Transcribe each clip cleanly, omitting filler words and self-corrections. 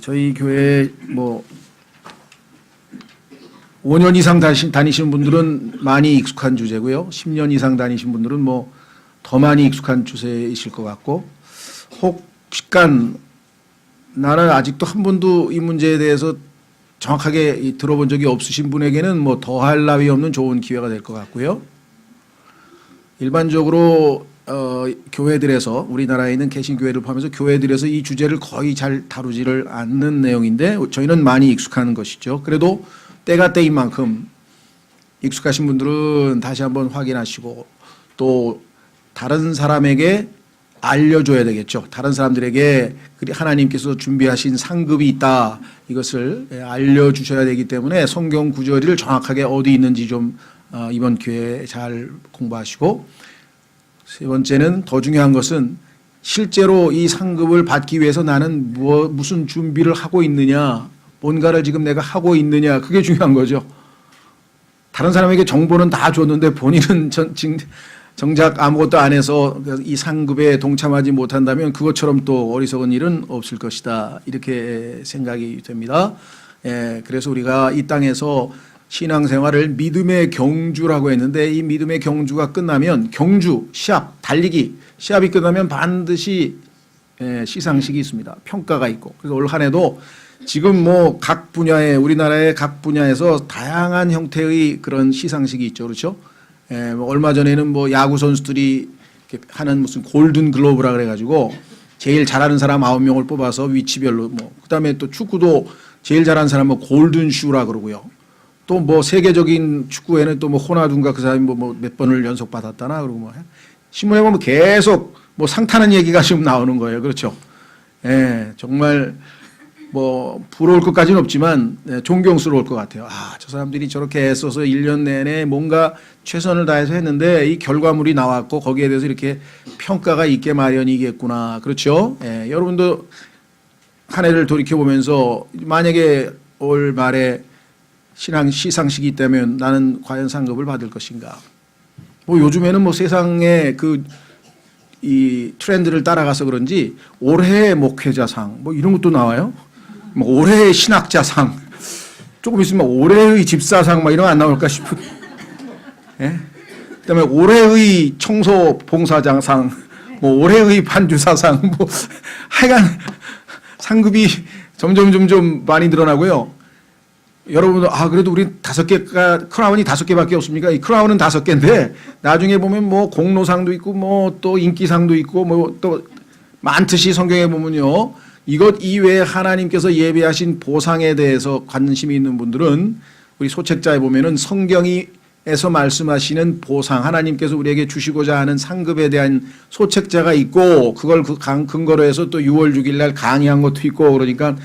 저희 교회 뭐 5년 이상 다니시는 분들은 많이 익숙한 주제고요. 10년 이상 다니신 분들은 뭐 더 많이 익숙한 주제이실 것 같고, 혹시간 나는 아직도 한 번도 이 문제에 대해서 정확하게 들어본 적이 없으신 분에게는 뭐 더할 나위 없는 좋은 기회가 될 것 같고요. 일반적으로 교회들에서, 우리나라에 있는 개신교회를 포함해서 교회들에서 이 주제를 거의 잘 다루지를 않는 내용인데 저희는 많이 익숙한 것이죠. 그래도 때가 때인 만큼 익숙하신 분들은 다시 한번 확인하시고 또 다른 사람에게 알려줘야 되겠죠. 다른 사람들에게 하나님께서 준비하신 상급이 있다, 이것을 알려주셔야 되기 때문에 성경 구절을 정확하게 어디 있는지 좀 이번 기회에 잘 공부하시고, 세 번째는 더 중요한 것은 실제로 이 상급을 받기 위해서 나는 무슨 준비를 하고 있느냐, 뭔가를 지금 내가 하고 있느냐, 그게 중요한 거죠. 다른 사람에게 정보는 다 줬는데 본인은 정작 아무것도 안 해서 이 상급에 동참하지 못한다면 그것처럼 또 어리석은 일은 없을 것이다, 이렇게 생각이 됩니다. 그래서 우리가 이 땅에서 신앙생활을 믿음의 경주라고 했는데, 이 믿음의 경주가 끝나면 경주, 시합, 달리기, 시합이 끝나면 반드시 시상식이 있습니다. 평가가 있고. 그래서 올 한 해도 지금 뭐 각 분야에, 우리나라의 각 분야에서 다양한 형태의 그런 시상식이 있죠. 그렇죠? 얼마 전에는 뭐 야구 선수들이 하는 무슨 골든 글로브라 그래가지고 제일 잘하는 사람 9명을 뽑아서 위치별로, 뭐 그다음에 또 축구도 제일 잘하는 사람은 골든 슈라 그러고요. 또 뭐 세계적인 축구에는 또 뭐 호나두인가 그 사람이 뭐 몇 번을 연속 받았다나, 그러고 뭐 신문에 보면 계속 뭐 상 타는 얘기가 지금 나오는 거예요. 그렇죠? 정말 뭐 부러울 것까지는 없지만 존경스러울 것 같아요. 아, 저 사람들이 저렇게 애써서 1년 내내 뭔가 최선을 다해서 했는데 이 결과물이 나왔고 거기에 대해서 이렇게 평가가 있게 마련이겠구나. 그렇죠? 여러분도 한 해를 돌이켜보면서 만약에 올 말에 신앙 시상식이 있다면 나는 과연 상급을 받을 것인가? 뭐 요즘에는 뭐 세상의 이 트렌드를 따라가서 그런지 올해의 목회자상 뭐 이런 것도 나와요. 뭐 올해의 신학자상, 조금 있으면 올해의 집사상 막 이런 거 안 나올까 싶은. 그다음에 올해의 청소 봉사장상, 뭐 올해의 판주사상, 뭐 하여간 상급이 점점 많이 늘어나고요. 여러분, 그래도 우리 5개가, 크라운이 5개밖에 없습니까? 이 크라운은 5개인데, 나중에 보면 뭐 공로상도 있고, 뭐 또 인기상도 있고, 뭐 또 많듯이 성경에 보면요. 이것 이외에 하나님께서 예배하신 보상에 대해서 관심이 있는 분들은 우리 소책자에 보면은 성경에서 말씀하시는 보상, 하나님께서 우리에게 주시고자 하는 상급에 대한 소책자가 있고, 그걸 근거로 해서 또 6월 6일 날 강의한 것도 있고, 그러니까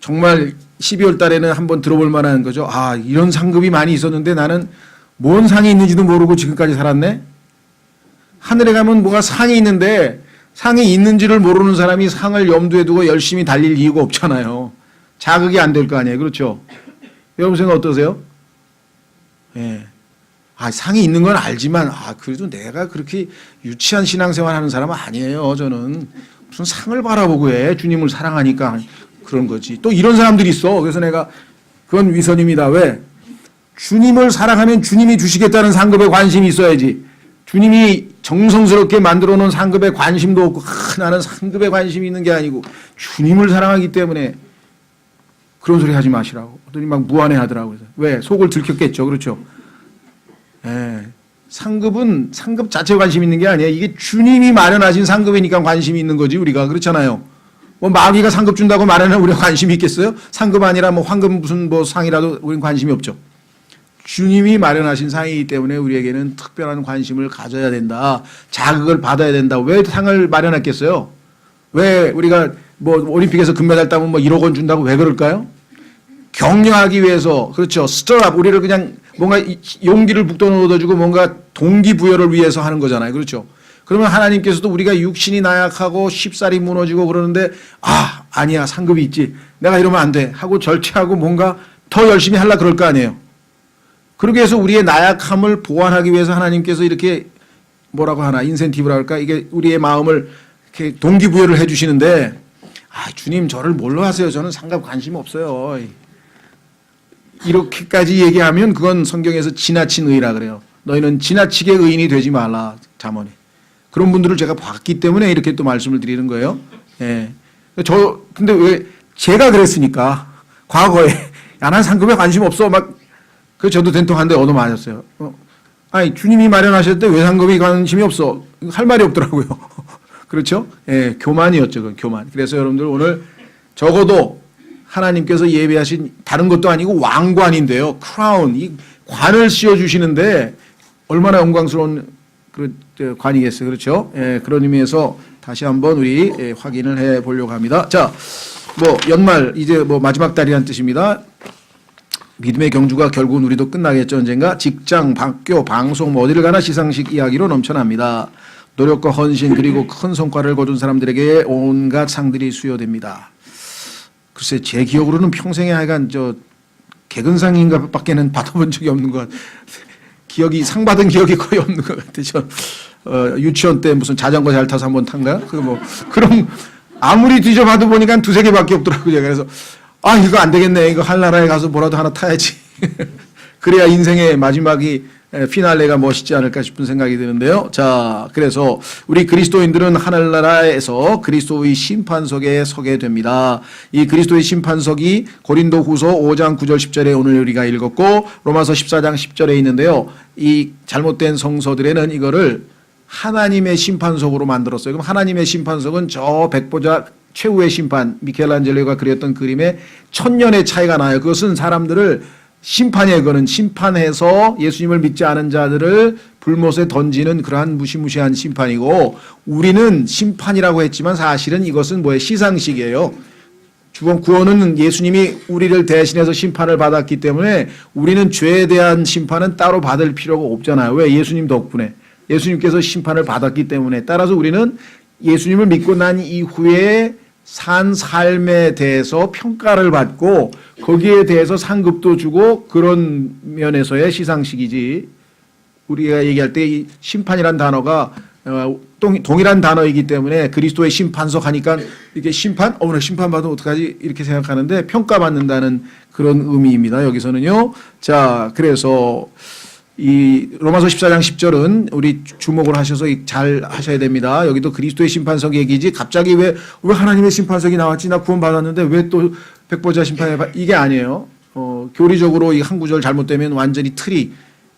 정말 12월 달에는 한번 들어볼 만한 거죠. 아, 이런 상급이 많이 있었는데 나는 뭔 상이 있는지도 모르고 지금까지 살았네? 하늘에 가면 뭐가 상이 있는데 상이 있는지를 모르는 사람이 상을 염두에 두고 열심히 달릴 이유가 없잖아요. 자극이 안 될 거 아니에요. 그렇죠? 여러분 생각 어떠세요? 상이 있는 건 알지만, 그래도 내가 그렇게 유치한 신앙생활 하는 사람은 아니에요. 저는 무슨 상을 바라보고 해. 주님을 사랑하니까 그런 거지. 또 이런 사람들이 있어. 그래서 내가 그건 위선입니다. 왜? 주님을 사랑하면 주님이 주시겠다는 상급에 관심이 있어야지. 주님이 정성스럽게 만들어 놓은 상급에 관심도 없고, 나는 상급에 관심이 있는 게 아니고 주님을 사랑하기 때문에 그런 소리 하지 마시라고. 어더니 막 무안해 하더라고요. 왜? 속을 들켰겠죠. 그렇죠? 상급은 상급 자체에 관심 있는 게 아니에요. 이게 주님이 마련하신 상급이니까 관심이 있는 거지, 우리가. 그렇잖아요. 뭐 마귀가 상급 준다고 말하면 우리가 관심이 있겠어요? 상급 아니라 뭐 황금 무슨 뭐 상이라도 우리는 관심이 없죠. 주님이 마련하신 상이기 때문에 우리에게는 특별한 관심을 가져야 된다. 자극을 받아야 된다. 왜 상을 마련했겠어요? 왜 우리가 뭐 올림픽에서 금메달 따면 뭐 1억 원 준다고 왜 그럴까요? 격려하기 위해서. 그렇죠. 스터업, 우리를 그냥 뭔가 용기를 북돋워주고 뭔가 동기부여를 위해서 하는 거잖아요. 그렇죠. 그러면 하나님께서도 우리가 육신이 나약하고 쉽사리 무너지고 그러는데, 아니야, 상급이 있지, 내가 이러면 안 돼 하고 절제하고 뭔가 더 열심히 하려고 그럴 거 아니에요. 그러기 위해서 우리의 나약함을 보완하기 위해서 하나님께서 이렇게 뭐라고 하나, 인센티브라 할까, 이게 우리의 마음을 이렇게 동기부여를 해주시는데, 주님 저를 뭘로 하세요? 저는 상관 관심 없어요. 이렇게까지 얘기하면 그건 성경에서 지나친 의라 그래요. 너희는 지나치게 의인이 되지 말라. 잠언에. 그런 분들을 제가 봤기 때문에 이렇게 또 말씀을 드리는 거예요. 예. 근데 왜 제가 그랬으니까 과거에 난 상급에 관심 없어 그 저도 된통한데 얻어맞았어요. 주님이 마련하셨을 때 왜 상급에 관심이 없어? 할 말이 없더라고요. 그렇죠? 예, 교만이었죠, 그 교만. 그래서 여러분들 오늘 적어도 하나님께서 예배하신 다른 것도 아니고 왕관인데요. 크라운, 이 관을 씌워주시는데 얼마나 영광스러운 관이겠어요. 그렇죠? 예, 그런 의미에서 다시 한번 우리 확인을 해 보려고 합니다. 자, 연말, 이제 마지막 달이라는 뜻입니다. 믿음의 경주가 결국은 우리도 끝나겠죠. 언젠가 직장, 학교, 방송, 어디를 가나 시상식 이야기로 넘쳐납니다. 노력과 헌신 그리고 큰 성과를 거둔 사람들에게 온갖 상들이 수여됩니다. 글쎄 제 기억으로는 평생에 하여간 개근상인가 밖에는 받아본 적이 없는 것 같아요. 상 받은 기억이 거의 없는 것 같아요. 유치원 때 무슨 자전거 잘 타서 한번 탄가? 그럼 아무리 뒤져봐도 보니까 두세 개밖에 없더라고요. 그래서 이거 안 되겠네. 이거 한나라에 가서 뭐라도 하나 타야지. 그래야 인생의 마지막이 피날레가 멋있지 않을까 싶은 생각이 드는데요. 자, 그래서 우리 그리스도인들은 하늘나라에서 그리스도의 심판석에 서게 됩니다. 이 그리스도의 심판석이 고린도후서 5장 9절 10절에 오늘 우리가 읽었고 로마서 14장 10절에 있는데요. 이 잘못된 성서들에는 이거를 하나님의 심판석으로 만들었어요. 그럼 하나님의 심판석은 저 백보자 최후의 심판, 미켈란젤로가 그렸던 그림에 1000년의 차이가 나요. 그것은 사람들을 심판이에요. 그거는 심판해서 예수님을 믿지 않은 자들을 불못에 던지는 그러한 무시무시한 심판이고 우리는 심판이라고 했지만 사실은 이것은 시상식이에요. 구원은 예수님이 우리를 대신해서 심판을 받았기 때문에 우리는 죄에 대한 심판은 따로 받을 필요가 없잖아요. 왜? 예수님 덕분에. 예수님께서 심판을 받았기 때문에. 따라서 우리는 예수님을 믿고 난 이후에 산 삶에 대해서 평가를 받고 거기에 대해서 상급도 주고 그런 면에서의 시상식이지. 우리가 얘기할 때 이 심판이란 단어가 동일한 단어이기 때문에 그리스도의 심판석 하니까 이게 오늘 심판받으면 어떡하지 이렇게 생각하는데 평가받는다는 그런 의미입니다. 여기서는요. 자, 그래서 이 로마서 14장 10절은 우리 주목을 하셔서 잘 하셔야 됩니다. 여기도 그리스도의 심판석 얘기지 갑자기 왜 하나님의 심판석이 나왔지 나 구원 받았는데 왜 또 백보자 심판에 이게 아니에요. 교리적으로 이 한 구절 잘못되면 완전히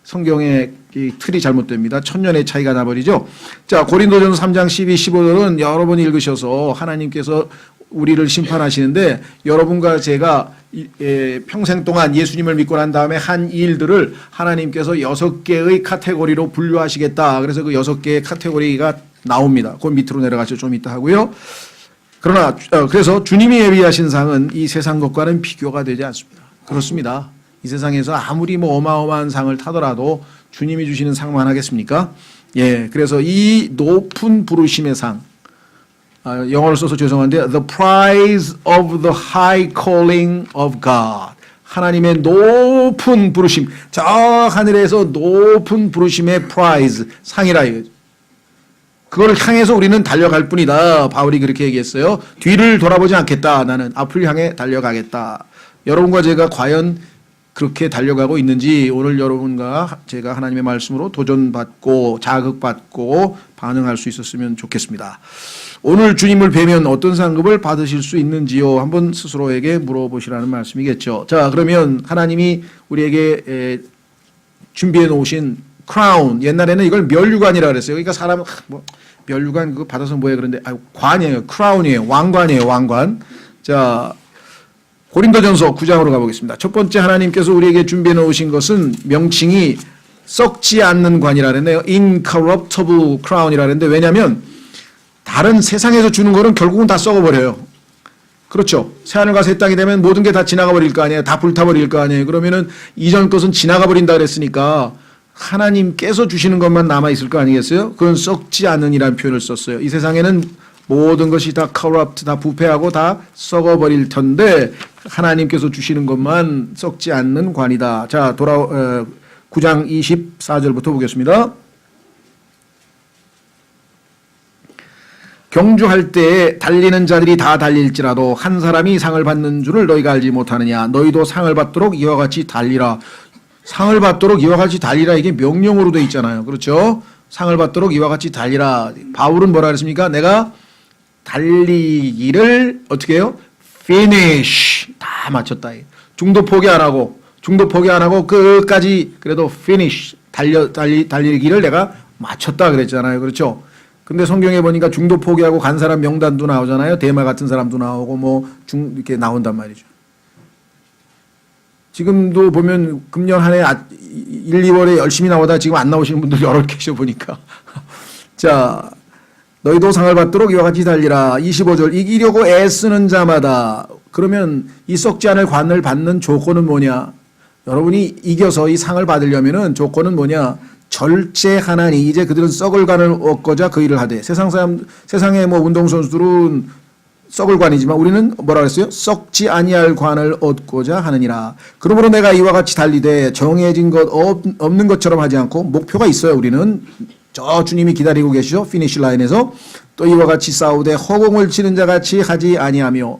성경의 이 틀이 잘못됩니다. 1000년의 차이가 나버리죠. 자, 고린도전서 3장 12, 15절은 여러 번 읽으셔서 하나님께서 우리를 심판하시는데 여러분과 제가 평생 동안 예수님을 믿고 난 다음에 한 일들을 하나님께서 6개의 카테고리로 분류하시겠다. 그래서 그 6개의 카테고리가 나옵니다. 그 밑으로 내려가서 좀 이따 하고요. 그러나 그래서 주님이 예비하신 상은 이 세상 것과는 비교가 되지 않습니다. 그렇습니다. 이 세상에서 아무리 어마어마한 상을 타더라도 주님이 주시는 상만 하겠습니까? 예, 그래서 이 높은 부르심의 상, 영어를 써서 죄송한데 the prize of the high calling of God. 하나님의 높은 부르심, 저 하늘에서 높은 부르심의 prize, 상이라 이거죠. 그걸 향해서 우리는 달려갈 뿐이다. 바울이 그렇게 얘기했어요. 뒤를 돌아보지 않겠다. 나는 앞을 향해 달려가겠다. 여러분과 제가 과연 그렇게 달려가고 있는지 오늘 여러분과 제가 하나님의 말씀으로 도전받고 자극받고 반응할 수 있었으면 좋겠습니다. 오늘 주님을 뵈면 어떤 상급을 받으실 수 있는지요? 한번 스스로에게 물어보시라는 말씀이겠죠. 자, 그러면 하나님이 우리에게 준비해 놓으신 크라운, 옛날에는 이걸 면류관이라 그랬어요. 그러니까 사람은 면류관 그거 받아서 뭐해 그런데 관이에요. 크라운이에요. 왕관이에요. 왕관. 자, 고린도전서 9장으로 가보겠습니다. 첫 번째 하나님께서 우리에게 준비해 놓으신 것은 명칭이 썩지 않는 관이라 그랬네요. incorruptible crown이라 그랬는데 왜냐하면 다른 세상에서 주는 거는 결국은 다 썩어버려요. 그렇죠. 새하늘과 새 땅이 되면 모든 게 다 지나가 버릴 거 아니에요. 다 불타버릴 거 아니에요. 그러면은 이전 것은 지나가 버린다 그랬으니까 하나님께서 주시는 것만 남아있을 거 아니겠어요? 그건 썩지 않는이라는 표현을 썼어요. 이 세상에는 모든 것이 다 corrupt, 다 부패하고 다 썩어버릴 텐데 하나님께서 주시는 것만 썩지 않는 관이다. 자, 9장 24절부터 보겠습니다. 경주할 때에 달리는 자들이 다 달릴지라도 한 사람이 상을 받는 줄을 너희가 알지 못하느냐. 너희도 상을 받도록 이와 같이 달리라. 상을 받도록 이와 같이 달리라. 이게 명령어로 돼 있잖아요. 그렇죠? 상을 받도록 이와 같이 달리라. 바울은 뭐라 그랬습니까? 내가 달리기를 어떻게 해요? finish. 다 마쳤다. 중도 포기 안 하고 끝까지 그래도 finish. 달리기를 내가 마쳤다 그랬잖아요. 그렇죠? 근데 성경에 보니까 중도 포기하고 간 사람 명단도 나오잖아요. 대마 같은 사람도 나오고 뭐 이렇게 나온단 말이죠. 지금도 보면 금년 한 해 1, 2월에 열심히 나오다 지금 안 나오시는 분들 여러 계셔 보니까. 자, 너희도 상을 받도록 이와 같이 달리라. 25절 이기려고 애쓰는 자마다. 그러면 이 썩지 않을 관을 받는 조건은 뭐냐? 여러분이 이겨서 이 상을 받으려면은 조건은 뭐냐? 절제하나니 이제 그들은 썩을 관을 얻고자 그 일을 하되. 세상의 뭐 운동선수들은 썩을 관이지만 우리는 뭐라 그랬어요? 썩지 아니할 관을 얻고자 하느니라. 그러므로 내가 이와 같이 달리되 정해진 것 없는 것처럼 하지 않고 목표가 있어요. 우리는 저 주님이 기다리고 계시죠. 피니시 라인에서 또 이와 같이 싸우되 허공을 치는 자 같이 하지 아니하며.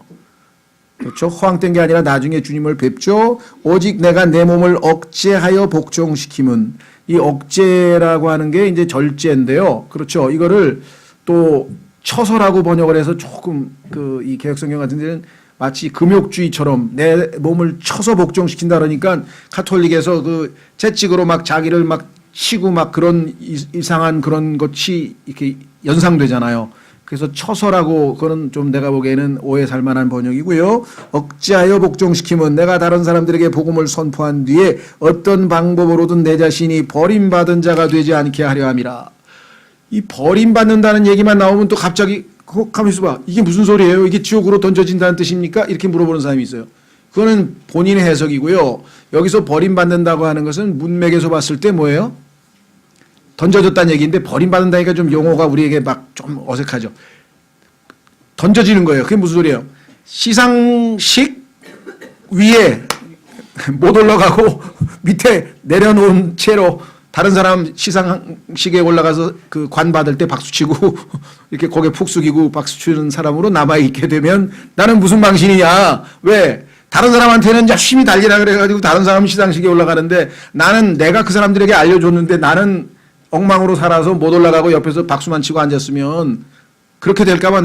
그렇죠. 허황된 게 아니라 나중에 주님을 뵙죠. 오직 내가 내 몸을 억제하여 복종시킴은. 이 억제라고 하는 게 이제 절제인데요. 그렇죠. 이거를 또 처서라고 번역을 해서 조금 이 개혁성경 같은 데는 마치 금욕주의처럼 내 몸을 쳐서 복종시킨다 그러니까 카톨릭에서 그 채찍으로 막 자기를 막 치고 막 그런 이상한 그런 것이 이렇게 연상되잖아요. 그래서 처서라고 그거는 좀 내가 보기에는 오해 살 만한 번역이고요. 억제하여 복종시키면 내가 다른 사람들에게 복음을 선포한 뒤에 어떤 방법으로든 내 자신이 버림받은 자가 되지 않게 하려 함이라. 이 버림받는다는 얘기만 나오면 또 갑자기 가만히 있어봐. 이게 무슨 소리예요? 이게 지옥으로 던져진다는 뜻입니까? 이렇게 물어보는 사람이 있어요. 그거는 본인의 해석이고요. 여기서 버림받는다고 하는 것은 문맥에서 봤을 때 뭐예요? 던져졌다는 얘기인데 버림받는다니까 좀 용어가 우리에게 막 좀 어색하죠. 던져지는 거예요. 그게 무슨 소리예요? 시상식 위에 못 올라가고 밑에 내려놓은 채로 다른 사람 시상식에 올라가서 그 관 받을 때 박수치고 이렇게 고개 푹 숙이고 박수치는 사람으로 남아있게 되면 나는 무슨 망신이냐. 왜? 다른 사람한테는 열심히 달리라 그래가지고 다른 사람 시상식에 올라가는데 나는 내가 그 사람들에게 알려줬는데 나는 엉망으로 살아서 못 올라가고 옆에서 박수만 치고 앉았으면 그렇게 될까봐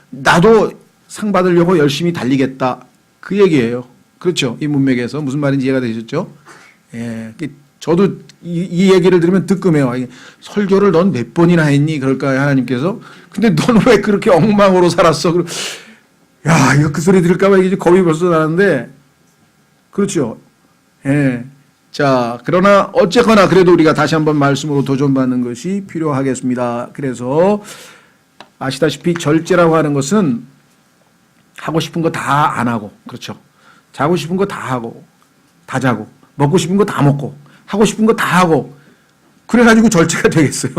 나도 상 받으려고 열심히 달리겠다. 그 얘기예요. 그렇죠. 이 문맥에서 무슨 말인지 이해가 되셨죠? 예. 저도 이 얘기를 들으면 뜨끔해요. 설교를 넌 몇 번이나 했니? 그럴까요? 하나님께서. 근데 넌 왜 그렇게 엉망으로 살았어? 야, 이거 그 소리 들을까봐 이게 겁이 벌써 나는데. 그렇죠. 예. 자, 그러나 어쨌거나 그래도 우리가 다시 한번 말씀으로 도전받는 것이 필요하겠습니다. 그래서 아시다시피 절제라고 하는 것은 하고 싶은 거 다 안 하고, 그렇죠. 자고 싶은 거 다 하고, 다 자고, 먹고 싶은 거 다 먹고, 하고 싶은 거 다 하고, 그래가지고 절제가 되겠어요.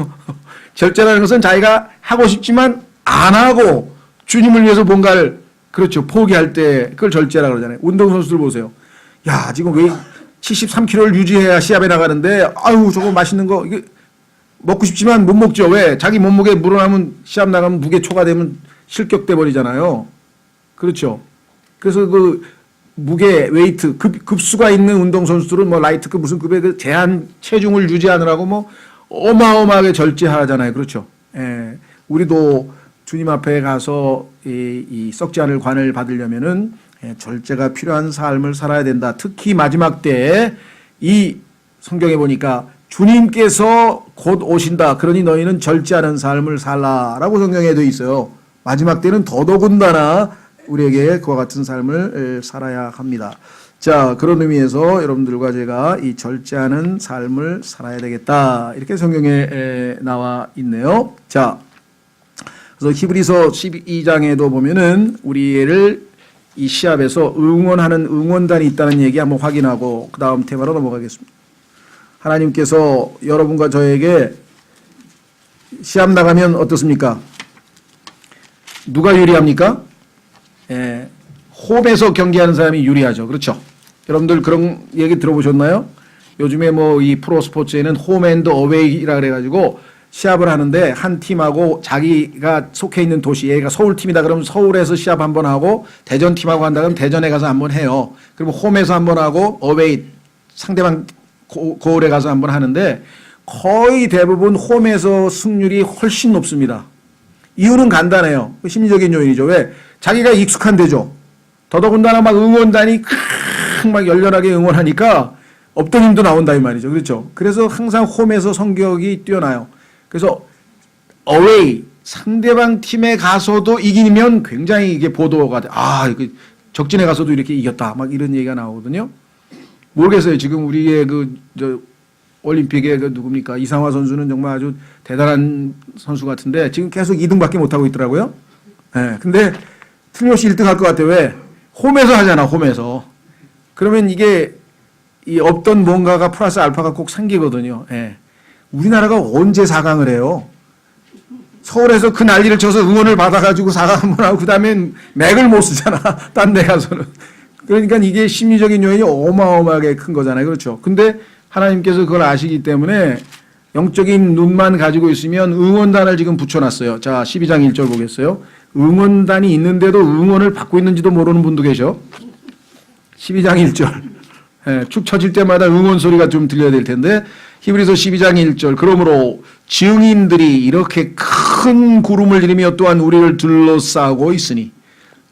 절제라는 것은 자기가 하고 싶지만 안 하고 주님을 위해서 뭔가를, 그렇죠. 포기할 때 그걸 절제라고 그러잖아요. 운동선수들 보세요. 야, 지금 왜 73kg를 유지해야 시합에 나가는데, 아유, 저거 맛있는 거, 이게 먹고 싶지만 못 먹죠. 왜? 자기 몸무게 물어나면 시합 나가면 무게 초과되면 실격돼 버리잖아요. 그렇죠. 그래서 그 무게, 웨이트, 급수가 있는 운동선수들은 뭐 라이트급 무슨 급의 그 제한 체중을 유지하느라고 뭐 어마어마하게 절제하잖아요. 그렇죠. 예. 우리도 주님 앞에 가서 이 썩지 않을 관을 받으려면은 절제가 필요한 삶을 살아야 된다. 특히 마지막 때에 이 성경에 보니까 주님께서 곧 오신다. 그러니 너희는 절제하는 삶을 살라라고 성경에 되어 있어요. 마지막 때는 더더군다나 우리에게 그와 같은 삶을 살아야 합니다. 자, 그런 의미에서 여러분들과 제가 이 절제하는 삶을 살아야 되겠다. 이렇게 성경에 나와 있네요. 자, 그래서 히브리서 12장에도 보면은 우리를 이 시합에서 응원하는 응원단이 있다는 얘기 한번 확인하고 그 다음 테마로 넘어가겠습니다. 하나님께서 여러분과 저에게 시합 나가면 어떻습니까? 누가 유리합니까? 홈에서 경기하는 사람이 유리하죠. 그렇죠? 여러분들 그런 얘기 들어보셨나요? 요즘에 뭐 이 프로 스포츠에는 홈 앤드 어웨이라 그래가지고 시합을 하는데 한 팀하고 자기가 속해 있는 도시, 얘가 서울팀이다 그러면 서울에서 시합 한번 하고 대전 팀하고 한다 그러면 대전에 가서 한번 해요. 그리고 홈에서 한번 하고 어웨이 상대방 고을에 가서 한번 하는데 거의 대부분 홈에서 승률이 훨씬 높습니다. 이유는 간단해요. 심리적인 요인이죠. 왜? 자기가 익숙한 데죠. 더더군다나 막 응원단이 막 열렬하게 응원하니까 없던 힘도 나온다 이 말이죠. 그렇죠? 그래서 항상 홈에서 성격이 뛰어나요. 그래서 어웨이 상대방 팀에 가서도 이기면 굉장히 이게 보도가 돼. 아, 적진에 가서도 이렇게 이겼다. 막 이런 얘기가 나오거든요. 모르겠어요. 지금 우리의 올림픽의 누굽니까? 이상화 선수는 정말 아주 대단한 선수 같은데 지금 계속 2등밖에 못하고 있더라고요. 예. 근데 틀림없이 1등 할 것 같아요. 왜? 홈에서 하잖아, 홈에서. 그러면 이게 이 없던 뭔가가 플러스 알파가 꼭 생기거든요. 예. 우리나라가 언제 4강을 해요? 서울에서 그 난리를 쳐서 응원을 받아가지고 4강 한번 하고 그 다음엔 맥을 못 쓰잖아. 딴 데 가서는. 그러니까 이게 심리적인 요인이 어마어마하게 큰 거잖아요. 그렇죠. 근데 하나님께서 그걸 아시기 때문에 영적인 눈만 가지고 있으면 응원단을 지금 붙여놨어요. 자, 12장 1절 보겠어요. 응원단이 있는데도 응원을 받고 있는지도 모르는 분도 계셔. 12장 1절. 예, 축 처질 때마다 응원 소리가 좀 들려야 될 텐데 히브리서 12장 1절. 그러므로 증인들이 이렇게 큰 구름을 이루며 또한 우리를 둘러싸고 있으니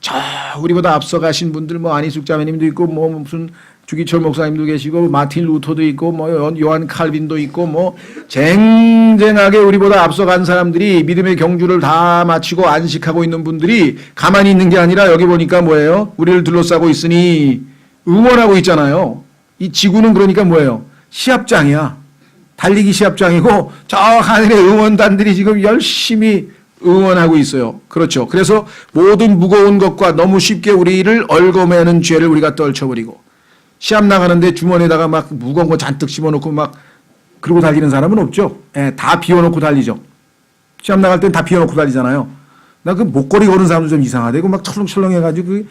저 우리보다 앞서가신 분들 뭐 안희숙 자매님도 있고 뭐 무슨 주기철 목사님도 계시고 마틴 루터도 있고 뭐 요한 칼빈도 있고 뭐 쟁쟁하게 우리보다 앞서간 사람들이 믿음의 경주를 다 마치고 안식하고 있는 분들이 가만히 있는 게 아니라 여기 보니까 뭐예요? 우리를 둘러싸고 있으니 응원하고 있잖아요. 이 지구는 그러니까 뭐예요? 시합장이야. 달리기 시합장이고 저 하늘의 응원단들이 지금 열심히 응원하고 있어요. 그렇죠. 그래서 모든 무거운 것과 너무 쉽게 우리를 얽어매는 죄를 우리가 떨쳐버리고 시합 나가는데 주머니에다가 막 무거운 거 잔뜩 집어넣고 막 그러고 달리는 사람은 없죠. 예, 다 비워놓고 달리죠. 시합 나갈 땐 다 비워놓고 달리잖아요. 나 그 목걸이 거는 사람도 좀 이상하대. 그 막 철렁철렁 해가지고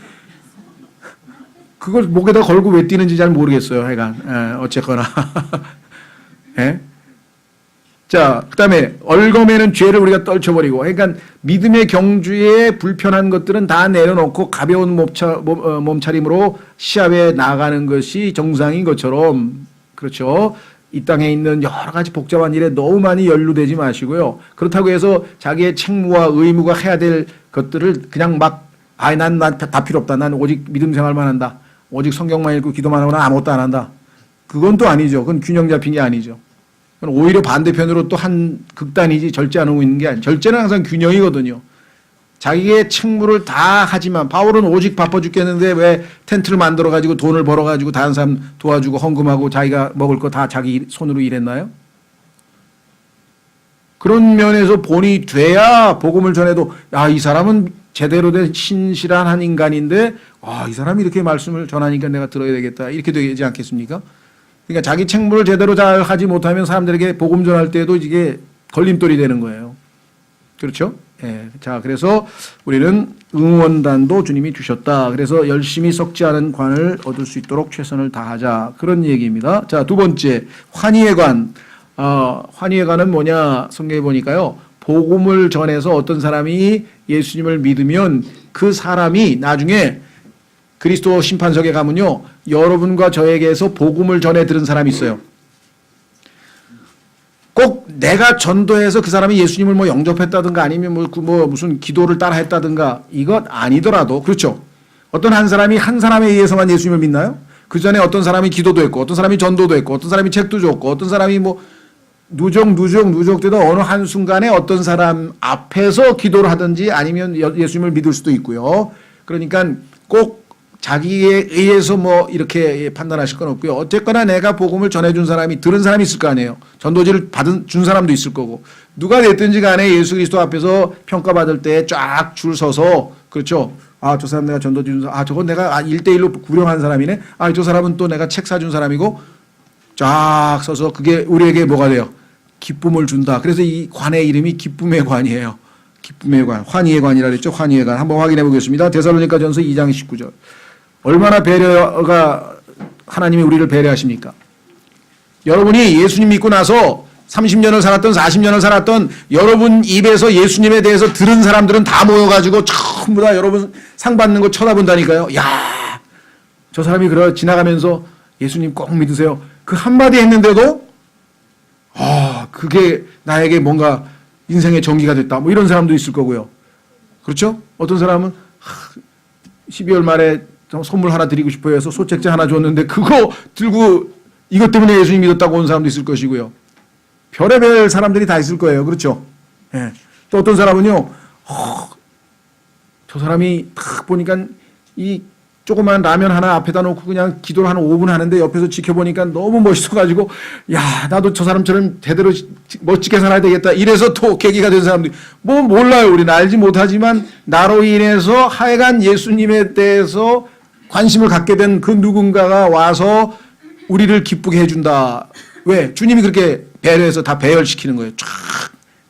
그걸 목에다 걸고 왜 뛰는지 잘 모르겠어요. 하여간. 예, 어쨌거나. 예? 자, 그 다음에 얽어매는 죄를 우리가 떨쳐버리고 그러니까 믿음의 경주에 불편한 것들은 다 내려놓고 가벼운 몸차림으로 시합에 나가는 것이 정상인 것처럼 그렇죠. 이 땅에 있는 여러 가지 복잡한 일에 너무 많이 연루되지 마시고요. 그렇다고 해서 자기의 책무와 의무가 해야 될 것들을 그냥 막 난 다 필요 없다. 난 오직 믿음 생활만 한다. 오직 성경만 읽고 기도만 하거나 아무것도 안 한다. 그건 또 아니죠. 그건 균형 잡힌 게 아니죠. 오히려 반대편으로 또 한 극단이지 절제하고 있는 게 아니에요. 절제는 항상 균형이거든요. 자기의 책무를 다 하지만 바울은 오직 바빠 죽겠는데 왜 텐트를 만들어가지고 돈을 벌어가지고 다른 사람 도와주고 헌금하고 자기가 먹을 거 다 자기 손으로 일했나요? 그런 면에서 본이 돼야 복음을 전해도 이 사람은 제대로 된 신실한 한 인간인데 이 사람이 이렇게 말씀을 전하니까 내가 들어야 되겠다 이렇게 되지 않겠습니까? 그러니까 자기 책무를 제대로 잘 하지 못하면 사람들에게 복음 전할 때도 이게 걸림돌이 되는 거예요. 그렇죠? 예. 자, 그래서 우리는 응원단도 주님이 주셨다. 그래서 열심히 썩지 않은 관을 얻을 수 있도록 최선을 다하자. 그런 얘기입니다. 자, 두 번째, 환희의 관. 환희의 관은 뭐냐? 성경에 보니까요. 복음을 전해서 어떤 사람이 예수님을 믿으면 그 사람이 나중에 그리스도 심판석에 가면요. 여러분과 저에게서 복음을 전해 들은 사람이 있어요. 꼭 내가 전도해서 그 사람이 예수님을 뭐 영접했다든가 아니면 무슨 기도를 따라 했다든가 이것 아니더라도 그렇죠. 어떤 한 사람이 한 사람에 의해서만 예수님을 믿나요? 그 전에 어떤 사람이 기도도 했고 어떤 사람이 전도도 했고 어떤 사람이 책도 줬고 어떤 사람이 뭐 누적 되다 어느 한순간에 어떤 사람 앞에서 기도를 하든지 아니면 예수님을 믿을 수도 있고요. 그러니까 꼭 자기에 의해서 뭐 이렇게 판단하실 건 없고요. 어쨌거나 내가 복음을 전해준 사람이 들은 사람이 있을 거 아니에요. 전도지를 준 사람도 있을 거고 누가 됐든지 간에 예수 그리스도 앞에서 평가받을 때 쫙 줄 서서 그렇죠. 저 사람 내가 전도지 준 사람 저건 내가 1대1로 구령한 사람이네. 저 사람은 또 내가 책 사준 사람이고 쫙 서서 그게 우리에게 뭐가 돼요? 기쁨을 준다. 그래서 이 관의 이름이 기쁨의 관이에요. 기쁨의 관, 환희의 관이라 그랬죠. 환희의 관. 한번 확인해 보겠습니다. 데살로니가전서 2장 19절. 얼마나 배려가 하나님이 우리를 배려하십니까? 여러분이 예수님 믿고 나서 30년을 살았던 40년을 살았던 여러분 입에서 예수님에 대해서 들은 사람들은 다 모여가지고 전부 다 여러분 상 받는 거 쳐다본다니까요. 야, 저 사람이 지나가면서 예수님 꼭 믿으세요. 그 한마디 했는데도 그게 나에게 뭔가 인생의 전기가 됐다. 뭐 이런 사람도 있을 거고요. 그렇죠? 어떤 사람은 12월 말에 선물 하나 드리고 싶어요 해서 소책제 하나 줬는데 그거 들고 이것 때문에 예수님 믿었다고 온 사람도 있을 것이고요. 별의별 사람들이 다 있을 거예요. 그렇죠? 예. 또 어떤 사람은요, 저 사람이 딱 보니까 이 조그만 라면 하나 앞에다 놓고 그냥 기도를 한 5분 하는데 옆에서 지켜보니까 너무 멋있어가지고, 야, 나도 저 사람처럼 제대로 멋지게 살아야 되겠다. 이래서 또 계기가 된 사람들이, 뭐 몰라요. 우리는 알지 못하지만 나로 인해서 하여간 예수님에 대해서 관심을 갖게 된 그 누군가가 와서 우리를 기쁘게 해준다. 왜? 주님이 그렇게 배려해서 다 배열시키는 거예요. 쫙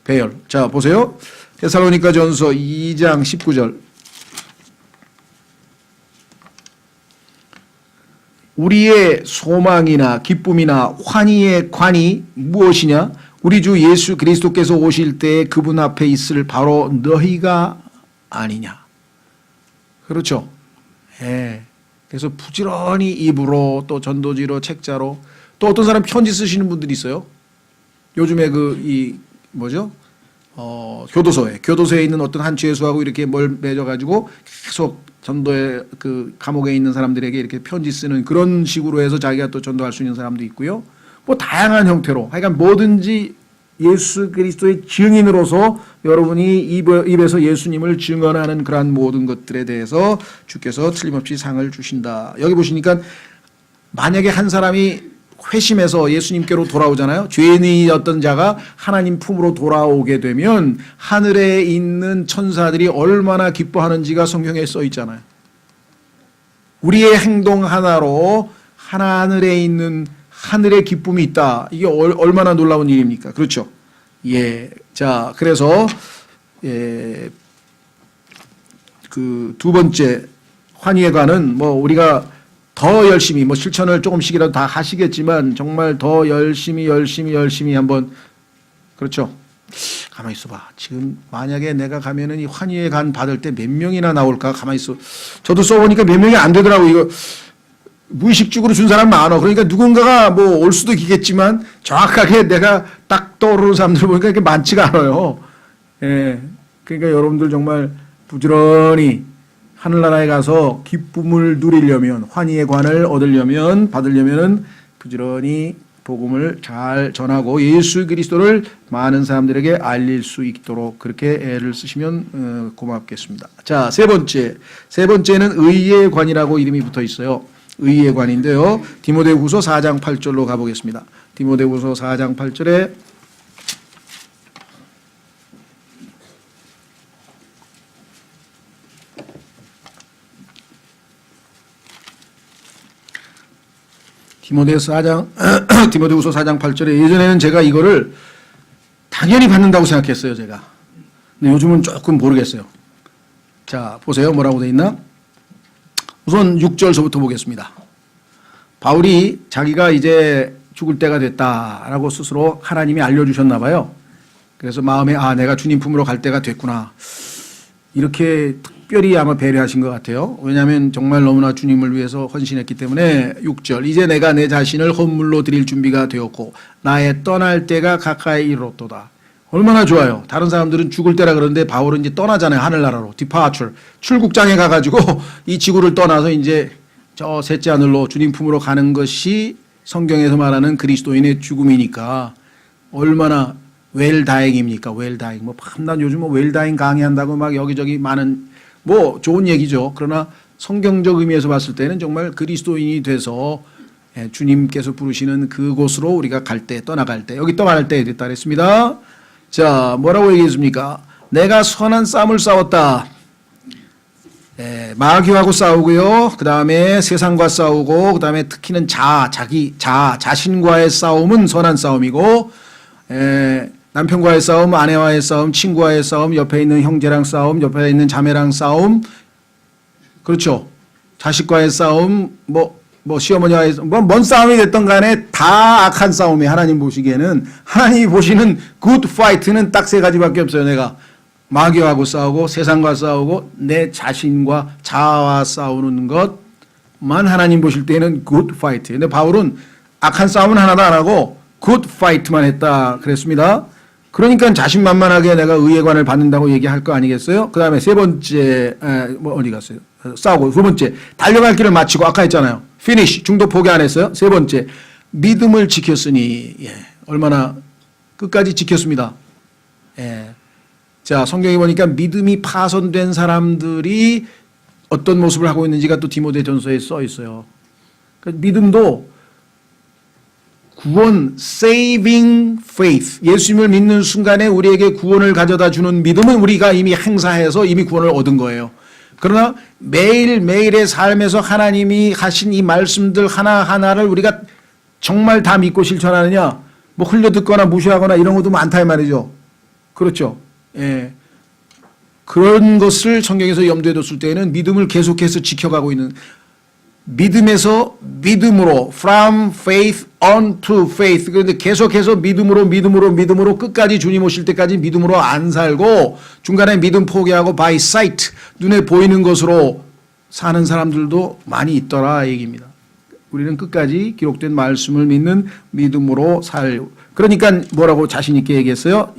배열. 자, 보세요. 데살로니가전서 2장 19절. 우리의 소망이나 기쁨이나 환희의 관이 무엇이냐? 우리 주 예수 그리스도께서 오실 때 그분 앞에 있을 바로 너희가 아니냐? 그렇죠? 예. 그래서 부지런히 입으로 또 전도지로 책자로 또 어떤 사람 편지 쓰시는 분들이 있어요. 요즘에 교도소에 있는 어떤 한 죄수하고 이렇게 뭘 맺어가지고 계속 전도의 그 감옥에 있는 사람들에게 이렇게 편지 쓰는 그런 식으로 해서 자기가 또 전도할 수 있는 사람도 있고요. 뭐 다양한 형태로 하여간 뭐든지 예수 그리스도의 증인으로서 여러분이 입에서 예수님을 증언하는 그러한 모든 것들에 대해서 주께서 틀림없이 상을 주신다. 여기 보시니까 만약에 한 사람이 회심해서 예수님께로 돌아오잖아요. 죄인이었던 자가 하나님 품으로 돌아오게 되면 하늘에 있는 천사들이 얼마나 기뻐하는지가 성경에 써 있잖아요. 우리의 행동 하나로 하늘에 있는 하늘의 기쁨이 있다. 이게 얼마나 놀라운 일입니까? 그렇죠? 예. 자, 그래서 그 두 번째 환희에 관은 뭐 우리가 더 열심히 뭐 실천을 조금씩이라도 다 하시겠지만 정말 더 열심히 한번 그렇죠. 가만히 있어봐. 지금 만약에 내가 가면은 이 환희의 관 받을 때 몇 명이나 나올까? 가만히 있어. 저도 써보니까 몇 명이 안 되더라고. 이거 무의식적으로 준 사람 많아. 그러니까 누군가가 뭐 올 수도 있겠지만 정확하게 내가 딱 떠오르는 사람들 보니까 이렇게 많지가 않아요. 예. 그러니까 여러분들 정말 부지런히 하늘나라에 가서 기쁨을 누리려면 환희의 관을 얻으려면 받으려면은 부지런히 복음을 잘 전하고 예수 그리스도를 많은 사람들에게 알릴 수 있도록 그렇게 애를 쓰시면 고맙겠습니다. 자, 세 번째는 의의 관이라고 이름이 붙어 있어요. 의의 관인데요. 디모데후서 4장 8절로 가보겠습니다. 디모데후서 4장 8절에 디모데후서 4장 8절에 예전에는 제가 이거를 당연히 받는다고 생각했어요, 제가. 근데 요즘은 조금 모르겠어요. 자, 보세요. 뭐라고 돼 있나? 우선 6절서부터 보겠습니다. 바울이 자기가 이제 죽을 때가 됐다라고 스스로 하나님이 알려주셨나 봐요. 그래서 마음에 내가 주님 품으로 갈 때가 됐구나. 이렇게 특별히 아마 배려하신 것 같아요. 왜냐하면 정말 너무나 주님을 위해서 헌신했기 때문에 6절 이제 내가 내 자신을 헌물로 드릴 준비가 되었고 나의 떠날 때가 가까이 이르렀도다. 얼마나 좋아요. 다른 사람들은 죽을 때라 그러는데 바울은 이제 떠나잖아요. 하늘나라로. 디파처. 출국장에 가가지고 이 지구를 떠나서 이제 저 셋째 하늘로 주님 품으로 가는 것이 성경에서 말하는 그리스도인의 죽음이니까 얼마나 웰다잉입니까? 웰다잉. 뭐 밤낮 요즘 뭐 웰다잉 강의한다고 막 여기저기 많은 뭐 좋은 얘기죠. 그러나 성경적 의미에서 봤을 때는 정말 그리스도인이 돼서 주님께서 부르시는 그곳으로 우리가 갈 때, 떠나갈 때, 여기 떠나갈 때 됐다 그랬습니다. 자, 뭐라고 얘기했습니까? 내가 선한 싸움을 싸웠다. 마귀하고 싸우고요. 그 다음에 세상과 싸우고, 그 다음에 특히는 자신과의 싸움은 선한 싸움이고, 남편과의 싸움, 아내와의 싸움, 친구와의 싸움, 옆에 있는 형제랑 싸움, 옆에 있는 자매랑 싸움, 그렇죠. 자식과의 싸움, 뭐 뭐 시어머니와 뭔 싸움이 됐던 간에 다 악한 싸움이 하나님 보시기에는 하나님이 보시는 굿 파이트는 딱 세 가지밖에 없어요. 내가 마귀하고 싸우고 세상과 싸우고 내 자신과 자아와 싸우는 것만 하나님 보실 때는 굿 파이트. 근데 바울은 악한 싸움은 하나도 안 하고 굿 파이트만 했다 그랬습니다. 그러니까 자신만만하게 내가 의회관을 받는다고 얘기할 거 아니겠어요? 그 다음에 세 번째, 어디 갔어요? 싸우고. 두 번째, 달려갈 길을 마치고, 아까 했잖아요. finish, 중도 포기 안 했어요? 세 번째, 믿음을 지켰으니, 예, 얼마나 끝까지 지켰습니다. 예. 자, 성경에 보니까 믿음이 파손된 사람들이 어떤 모습을 하고 있는지가 또 디모데전서에 써 있어요. 그러니까 믿음도 구원, saving faith. 예수님을 믿는 순간에 우리에게 구원을 가져다 주는 믿음은 우리가 이미 행사해서 이미 구원을 얻은 거예요. 그러나 매일매일의 삶에서 하나님이 하신 이 말씀들 하나하나를 우리가 정말 다 믿고 실천하느냐? 뭐 흘려듣거나 무시하거나 이런 것도 많다 이 말이죠. 그렇죠. 예. 그런 것을 성경에서 염두에 뒀을 때에는 믿음을 계속해서 지켜가고 있는 믿음에서 믿음으로 from faith unto faith. 그런데 계속해서 믿음으로 끝까지 주님 오실 때까지 믿음으로 안 살고 중간에 믿음 포기하고 by sight 눈에 보이는 것으로 사는 사람들도 많이 있더라 얘기입니다. 우리는 끝까지 기록된 말씀을 믿는 믿음으로 살고 그러니까 뭐라고 자신 있게 얘기했어요?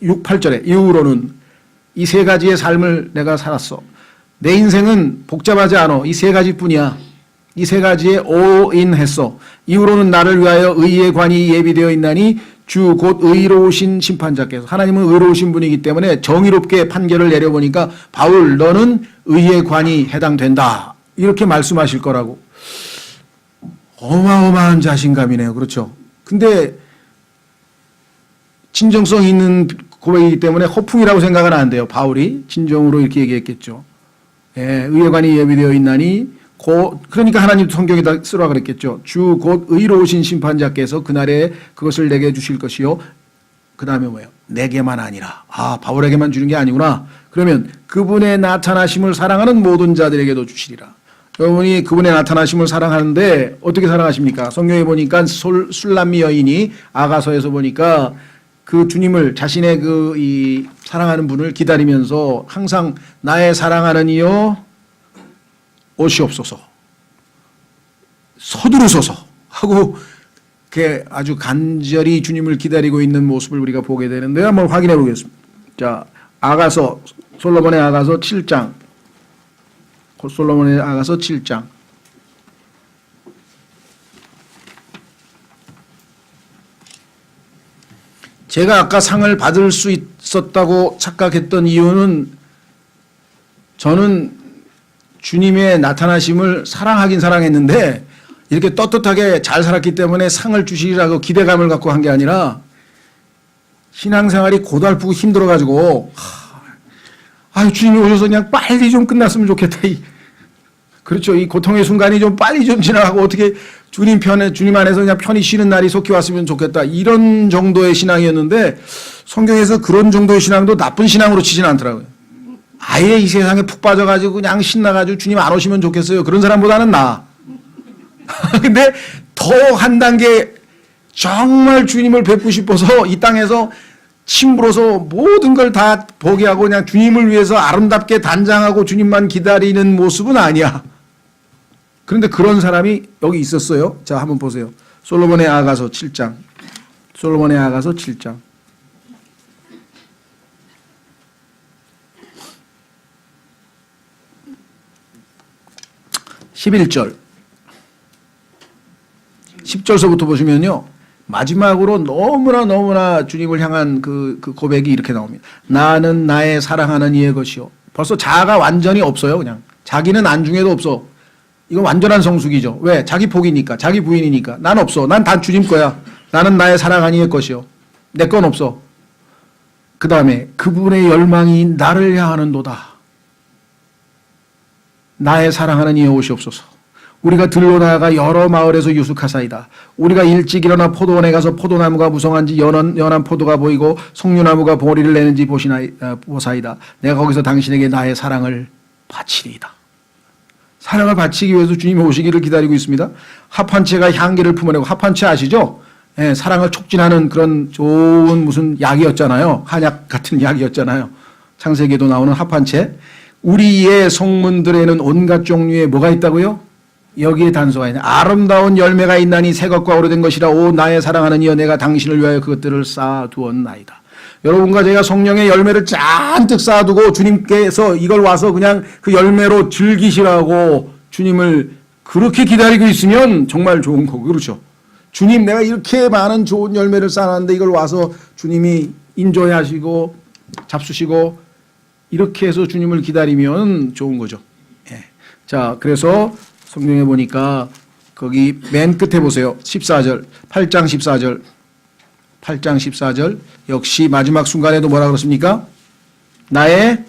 6, 8절에 이후로는 이 세 가지의 삶을 내가 살았어. 내 인생은 복잡하지 않아. 이 세 가지뿐이야. 이 세 가지에 올인했어. 이후로는 나를 위하여 의의 관이 예비되어 있나니 주 곧 의로우신 심판자께서 하나님은 의로우신 분이기 때문에 정의롭게 판결을 내려보니까 바울 너는 의의 관이 해당된다. 이렇게 말씀하실 거라고. 어마어마한 자신감이네요. 그렇죠. 근데 진정성 있는 고백이기 때문에 허풍이라고 생각은 안 돼요. 바울이 진정으로 이렇게 얘기했겠죠. 예, 의의 관이 예비되어 있나니 그러니까 하나님도 성경에다 쓰라 그랬겠죠. 주 곧 의로우신 심판자께서 그날에 그것을 내게 주실 것이요. 그 다음에 뭐예요? 내게만 아니라. 아, 바울에게만 주는 게 아니구나. 그러면 그분의 나타나심을 사랑하는 모든 자들에게도 주시리라. 여러분이 그분의 나타나심을 사랑하는데 어떻게 사랑하십니까? 성경에 보니까 술람미 여인이 아가서에서 보니까 그 주님을 자신의 이 사랑하는 분을 기다리면서 항상 나의 사랑하는 이여 오시옵소서 서두르소서 하고 그게 아주 간절히 주님을 기다리고 있는 모습을 우리가 보게 되는데 한번 확인해 보겠습니다. 자, 아가서 솔로몬의 아가서 7장 솔로몬의 아가서 7장 제가 아까 상을 받을 수 있었다고 착각했던 이유는 저는 주님의 나타나심을 사랑하긴 사랑했는데 이렇게 떳떳하게 잘 살았기 때문에 상을 주시리라고 기대감을 갖고 한 게 아니라 신앙생활이 고달프고 힘들어가지고 아유 주님이 오셔서 그냥 빨리 좀 끝났으면 좋겠다. 그렇죠. 이 고통의 순간이 좀 빨리 좀 지나가고 어떻게 주님 안에서 그냥 편히 쉬는 날이 속히 왔으면 좋겠다. 이런 정도의 신앙이었는데 성경에서 그런 정도의 신앙도 나쁜 신앙으로 치진 않더라고요. 아예 이 세상에 푹 빠져가지고 그냥 신나가지고 주님 안 오시면 좋겠어요. 그런 사람보다는 나아. 근데 더 한 단계 정말 주님을 뵙고 싶어서 이 땅에서 침부로서 모든 걸 다 포기하고 그냥 주님을 위해서 아름답게 단장하고 주님만 기다리는 모습은 아니야. 그런데 그런 사람이 여기 있었어요. 자, 한번 보세요. 솔로몬의 아가서 7장. 솔로몬의 아가서 7장. 11절. 10절서부터 보시면요. 마지막으로 너무나 주님을 향한 그 고백이 이렇게 나옵니다. 나는 나의 사랑하는 이의 것이요. 벌써 자아가 완전히 없어요. 그냥. 자기는 안중에도 없어. 이건 완전한 성숙이죠. 왜? 자기 복이니까. 자기 부인이니까. 난 없어. 난 다 주님 거야. 나는 나의 사랑하는 이의 것이요. 내 건 없어. 그 다음에 그분의 열망이 나를 향하는도다. 나의 사랑하는 이의 오시옵소서. 우리가 들로 나아가 여러 마을에서 유숙하사이다. 우리가 일찍 일어나 포도원에 가서 포도나무가 무성한지 연한 포도가 보이고 석류나무가 보리를 내는지 보사이다. 내가 거기서 당신에게 나의 사랑을 바치리이다. 사랑을 바치기 위해서 주님이 오시기를 기다리고 있습니다. 합한채가 향기를 품어내고, 합한채 아시죠? 예, 사랑을 촉진하는 그런 좋은 무슨 약이었잖아요. 한약 같은 약이었잖아요. 창세기에도 나오는 합한채. 우리의 성문들에는 온갖 종류의 뭐가 있다고요? 여기에 단서가 있네. 아름다운 열매가 있나니 새 것과 오래된 것이라. 오 나의 사랑하는 이여, 내가 당신을 위하여 그것들을 쌓아두었나이다. 여러분과 제가 성령의 열매를 잔뜩 쌓아두고 주님께서 이걸 와서 그냥 그 열매로 즐기시라고 주님을 그렇게 기다리고 있으면 정말 좋은 거고, 그렇죠? 주님, 내가 이렇게 많은 좋은 열매를 쌓았는데 이걸 와서 주님이 인조해 하시고 잡수시고 이렇게 해서 주님을 기다리면 좋은 거죠. 예. 자, 그래서 성경에 보니까 거기 맨 끝에 보세요. 14절, 8장 14절. 8장 14절. 역시 마지막 순간에도 뭐라 그랬습니까? 나의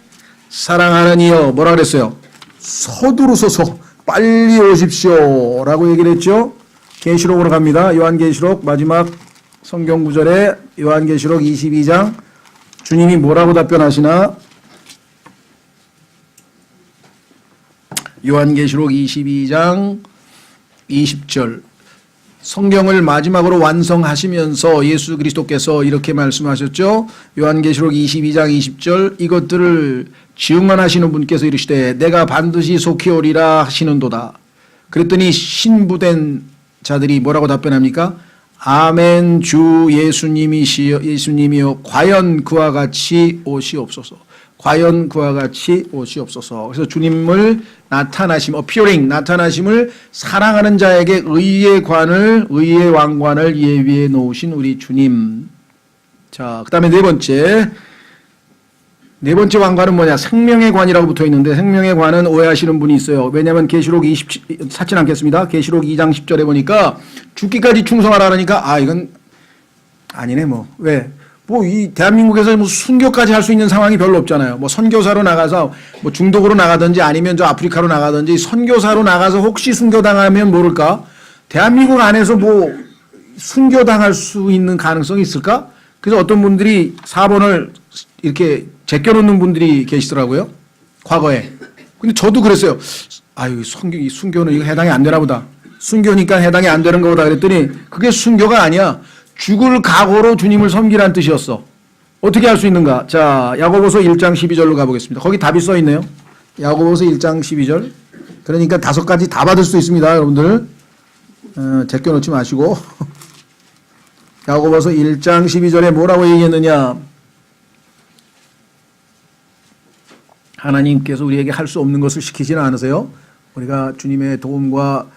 사랑하는 이여, 뭐라 그랬어요? 서두르소서 빨리 오십시오 라고 얘기를 했죠. 계시록으로 갑니다. 요한계시록 마지막 성경 구절에 요한계시록 22장 주님이 뭐라고 답변하시나? 요한계시록 22장 20절. 성경을 마지막으로 완성하시면서 예수 그리스도께서 이렇게 말씀하셨죠. 요한계시록 22장 20절. 이것들을 증언하시는 분께서 이르시되 내가 반드시 속히 오리라 하시는도다. 그랬더니 신부된 자들이 뭐라고 답변합니까? 아멘 주 예수님이여 과연 그와 같이 오시옵소서. 과연 그와 같이 오시옵소서. 그래서 주님을 나타나심을 사랑하는 자에게 의의 관을, 의의 왕관을 예비해 놓으신 우리 주님. 자, 그 다음에 네 번째 왕관은 뭐냐? 생명의 관이라고 붙어 있는데, 생명의 관은 오해하시는 분이 있어요. 왜냐하면 계시록 27, 찾진 않겠습니다. 계시록 2장 10절에 보니까 죽기까지 충성하라 그러니까, 이건 아니네, 뭐. 왜? 뭐, 이 대한민국에서 뭐 순교까지 할 수 있는 상황이 별로 없잖아요. 뭐 선교사로 나가서 뭐 중독으로 나가든지 아니면 저 아프리카로 나가든지 선교사로 나가서 혹시 순교당하면 모를까? 대한민국 안에서 뭐 순교당할 수 있는 가능성이 있을까? 그래서 어떤 분들이 4번을 이렇게 제껴놓는 분들이 계시더라고요. 과거에. 근데 저도 그랬어요. 순교는 이거 해당이 안 되나 보다. 순교니까 해당이 안 되는 거보다 그랬더니 그게 순교가 아니야. 죽을 각오로 주님을 섬기라는 뜻이었어. 어떻게 할 수 있는가? 자, 야고보서 1장 12절로 가보겠습니다. 거기 답이 써 있네요. 야고보서 1장 12절. 그러니까 5가지 다 받을 수 있습니다. 여러분들. 제껴놓지 마시고. 야고보서 1장 12절에 뭐라고 얘기했느냐? 하나님께서 우리에게 할 수 없는 것을 시키지는 않으세요. 우리가 주님의 도움과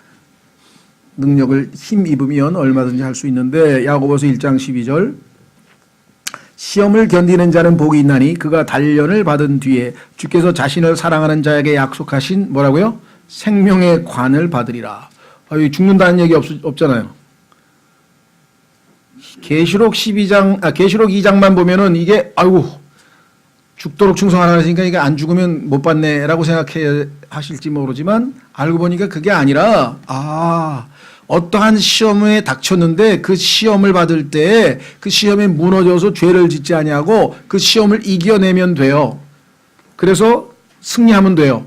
능력을 힘입으면 얼마든지 할 수 있는데, 야고보서 1장 12절. 시험을 견디는 자는 복이 있나니 그가 단련을 받은 뒤에 주께서 자신을 사랑하는 자에게 약속하신 뭐라고요? 생명의 관을 받으리라. 죽는다는 얘기 없잖아요. 계시록 2장만 보면은 이게 죽도록 충성하라 하시니까 이게 안 죽으면 못 받네라고 생각해 하실지 모르지만, 알고 보니까 그게 아니라 어떠한 시험에 닥쳤는데 그 시험을 받을 때 그 시험에 무너져서 죄를 짓지 아니하고 그 시험을 이겨내면 돼요. 그래서 승리하면 돼요.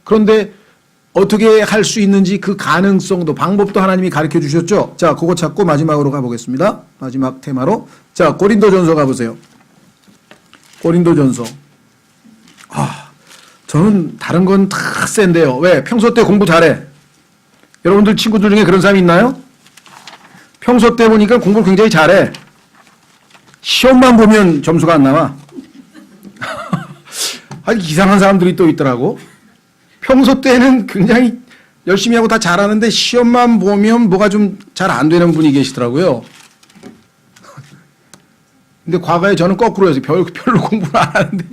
그런데 어떻게 할 수 있는지 그 가능성도, 방법도 하나님이 가르쳐 주셨죠. 자, 그거 찾고 마지막으로 가보겠습니다. 마지막 테마로. 자, 고린도전서 가보세요. 고린도전서. 저는 다른 건 다 센데요. 왜? 평소 때 공부 잘해. 여러분들 친구들 중에 그런 사람이 있나요? 평소 때 보니까 공부를 굉장히 잘해. 시험만 보면 점수가 안 나와. 이상한 사람들이 또 있더라고. 평소 때는 굉장히 열심히 하고 다 잘하는데 시험만 보면 뭐가 좀 잘 안 되는 분이 계시더라고요. 근데 과거에 저는 거꾸로 해서 별로 공부를 안 하는데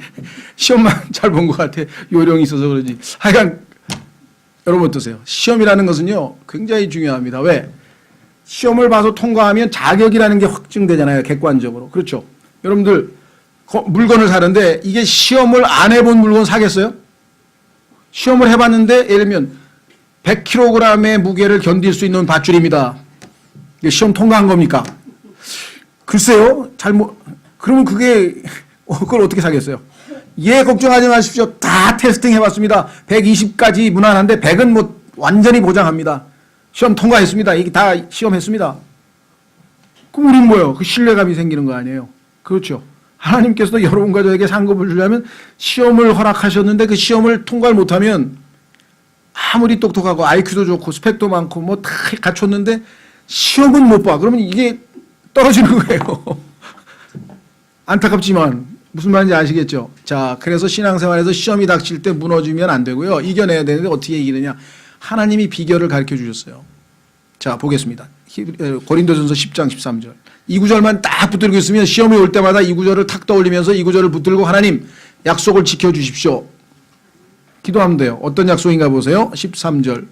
시험만 잘 본 것 같아. 요령이 있어서 그러지. 하여간 여러분 어떠세요? 시험이라는 것은요 굉장히 중요합니다. 왜? 시험을 봐서 통과하면 자격이라는 게 확증되잖아요. 객관적으로. 그렇죠? 여러분들 물건을 사는데 이게 시험을 안 해본 물건 사겠어요? 시험을 해봤는데 예를 들면 100kg의 무게를 견딜 수 있는 밧줄입니다. 이게 시험 통과한 겁니까? 글쎄요. 그러면 그걸 어떻게 사겠어요? 예, 걱정하지 마십시오. 다 테스팅 해봤습니다. 120까지 무난한데 100은 뭐 완전히 보장합니다. 시험 통과했습니다. 이게 다 시험했습니다. 그럼 우린 뭐예요? 그 신뢰감이 생기는 거 아니에요? 그렇죠. 하나님께서도 여러분과 저에게 상급을 주려면 시험을 허락하셨는데 그 시험을 통과를 못하면 아무리 똑똑하고 IQ도 좋고 스펙도 많고 뭐 다 갖췄는데 시험은 못 봐. 그러면 이게 떨어지는 거예요. 안타깝지만 무슨 말인지 아시겠죠? 자, 그래서 신앙생활에서 시험이 닥칠 때 무너지면 안 되고요. 이겨내야 되는데 어떻게 이기느냐? 하나님이 비결을 가르쳐 주셨어요. 자, 보겠습니다. 고린도전서 10장 13절. 이 구절만 딱 붙들고 있으면 시험이 올 때마다 이 구절을 탁 떠올리면서 이 구절을 붙들고 하나님 약속을 지켜주십시오. 기도하면 돼요. 어떤 약속인가 보세요. 13절.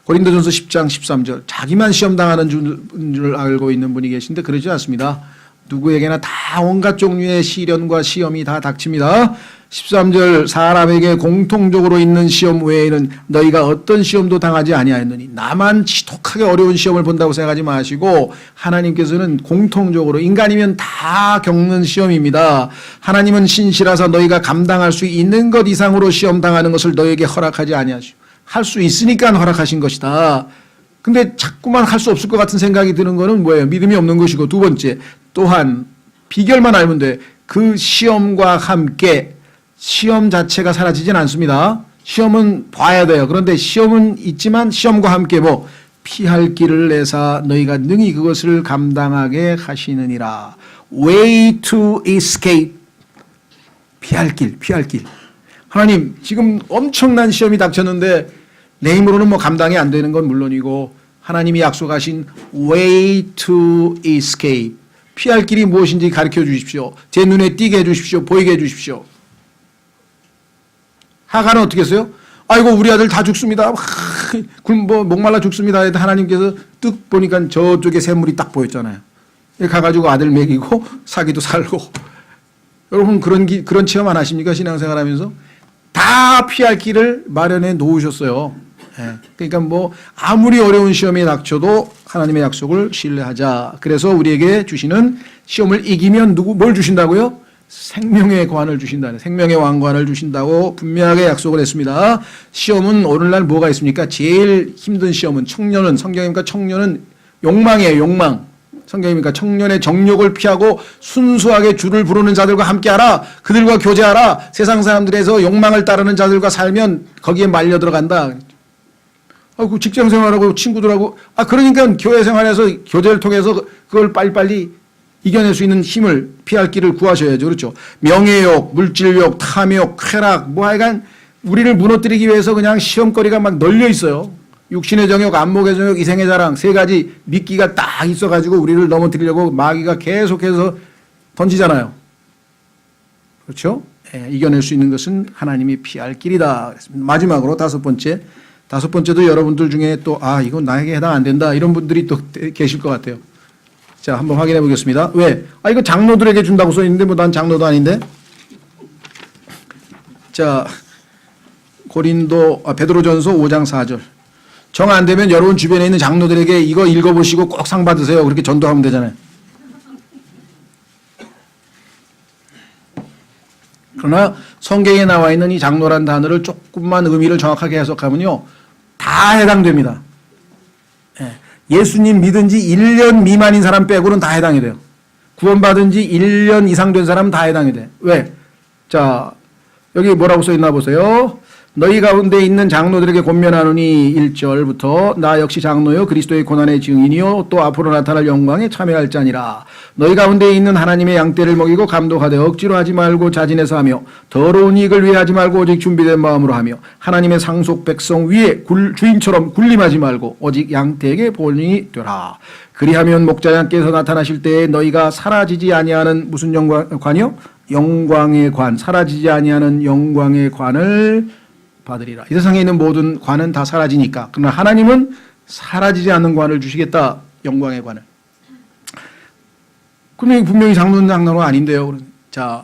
고린도전서 10장 13절. 자기만 시험 당하는 줄 알고 있는 분이 계신데 그러지 않습니다. 누구에게나 다 온갖 종류의 시련과 시험이 다 닥칩니다. 13절 사람에게 공통적으로 있는 시험 외에는 너희가 어떤 시험도 당하지 아니하였느니 나만 지독하게 어려운 시험을 본다고 생각하지 마시고 하나님께서는 공통적으로 인간이면 다 겪는 시험입니다. 하나님은 신실하사 너희가 감당할 수 있는 것 이상으로 시험 당하는 것을 너희에게 허락하지 아니하시오. 할 수 있으니까 허락하신 것이다. 근데 자꾸만 할 수 없을 것 같은 생각이 드는 거는 뭐예요? 믿음이 없는 것이고 두 번째 또한 비결만 알면 돼. 그 시험과 함께 시험 자체가 사라지진 않습니다. 시험은 봐야 돼요. 그런데 시험은 있지만 시험과 함께 뭐 피할 길을 내사 너희가 능히 그것을 감당하게 하시느니라. Way to escape. 피할 길, 피할 길. 하나님 지금 엄청난 시험이 닥쳤는데 내 힘으로는 뭐 감당이 안 되는 건 물론이고 하나님이 약속하신 way to escape. 피할 길이 무엇인지 가르쳐 주십시오. 제 눈에 띄게 해 주십시오. 보이게 해 주십시오. 하가는 어떻게 했어요? 아이고 우리 아들 다 죽습니다. 뭐 목말라 죽습니다. 하나님께서 뜩 보니까 저쪽에 샘물이 딱 보였잖아요. 가가지고 아들 먹이고 사기도 살고. 여러분 그런 체험 안 하십니까? 신앙생활하면서 다 피할 길을 마련해 놓으셨어요. 그러니까 뭐 아무리 어려운 시험이 닥쳐도 하나님의 약속을 신뢰하자. 그래서 우리에게 주시는 시험을 이기면 뭘 주신다고요? 생명의 관을 주신다는, 생명의 왕관을 주신다고 분명하게 약속을 했습니다. 시험은 오늘날 뭐가 있습니까? 제일 힘든 시험은 청년은, 성경입니까? 청년은 욕망이에요, 욕망. 성경입니까? 청년의 정욕을 피하고 순수하게 주를 부르는 자들과 함께하라. 그들과 교제하라. 세상 사람들에서 욕망을 따르는 자들과 살면 거기에 말려 들어간다. 그 직장 생활하고 친구들하고 그러니까 교회 생활에서 교제를 통해서 그걸 빨리빨리 이겨낼 수 있는 힘을 피할 길을 구하셔야죠. 그렇죠. 명예욕, 물질욕, 탐욕, 쾌락 뭐 하여간 우리를 무너뜨리기 위해서 그냥 시험거리가 막 널려 있어요. 육신의 정욕, 안목의 정욕, 이생의 자랑 세 가지 미끼가 딱 있어가지고 우리를 넘어뜨리려고 마귀가 계속해서 던지잖아요. 그렇죠. 이겨낼 수 있는 것은 하나님이 피할 길이다. 마지막으로 다섯 번째도 여러분들 중에 또 이건 나에게 해당 안 된다 이런 분들이 또 계실 것 같아요. 자, 한번 확인해 보겠습니다. 왜? 이거 장로들에게 준다고 써 있는데 뭐 난 장로도 아닌데. 자, 베드로전서 5장 4절. 정 안 되면 여러분 주변에 있는 장로들에게 이거 읽어보시고 꼭 상 받으세요. 그렇게 전도하면 되잖아요. 그러나 성경에 나와 있는 이 장로란 단어를 조금만 의미를 정확하게 해석하면요. 다 해당됩니다. 예수님 믿은 지 1년 미만인 사람 빼고는 다 해당이 돼요. 구원받은 지 1년 이상 된 사람은 다 해당이 돼. 왜? 자, 여기 뭐라고 써 있나 보세요. 너희 가운데 있는 장로들에게 권면하노니 1절부터 나 역시 장로요 그리스도의 고난의 증인이요 또 앞으로 나타날 영광에 참여할 자니라. 너희 가운데 있는 하나님의 양떼를 먹이고 감독하되 억지로 하지 말고 자진해서 하며 더러운 이익을 위해 하지 말고 오직 준비된 마음으로 하며 하나님의 상속 백성 위에 주인처럼 군림하지 말고 오직 양떼에게 본이 되라. 그리하면 목자장께서 나타나실 때에 너희가 사라지지 아니하는 무슨 관이요? 영광의 관. 사라지지 아니하는 영광의 관을 받으리라. 이 세상에 있는 모든 관은 다 사라지니까. 그러나 하나님은 사라지지 않는 관을 주시겠다. 영광의 관을. 근데 분명히 장로가 아닌데요. 자,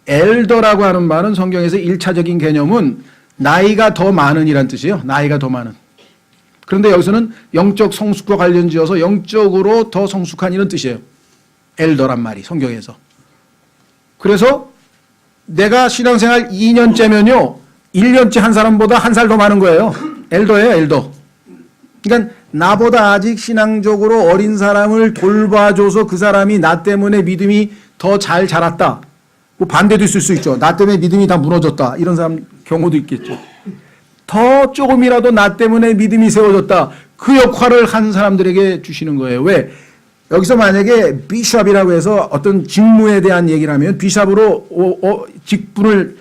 엘더라고 하는 말은 성경에서 1차적인 개념은 나이가 더 많은이란 뜻이에요. 나이가 더 많은. 그런데 여기서는 영적 성숙과 관련 지어서 영적으로 더 성숙한 이런 뜻이에요. 엘더란 말이 성경에서. 그래서 내가 신앙생활 2년째면요, 1년째 한 사람보다 한 살 더 많은 거예요. 엘더예요, 엘더. 그러니까 나보다 아직 신앙적으로 어린 사람을 돌봐줘서 그 사람이 나 때문에 믿음이 더 잘 자랐다. 뭐 반대도 있을 수 있죠. 나 때문에 믿음이 다 무너졌다. 이런 사람 경우도 있겠죠. 더 조금이라도 나 때문에 믿음이 세워졌다. 그 역할을 한 사람들에게 주시는 거예요. 왜? 여기서 만약에 비숍이라고 해서 어떤 직무에 대한 얘기를 하면 비숍으로 직분을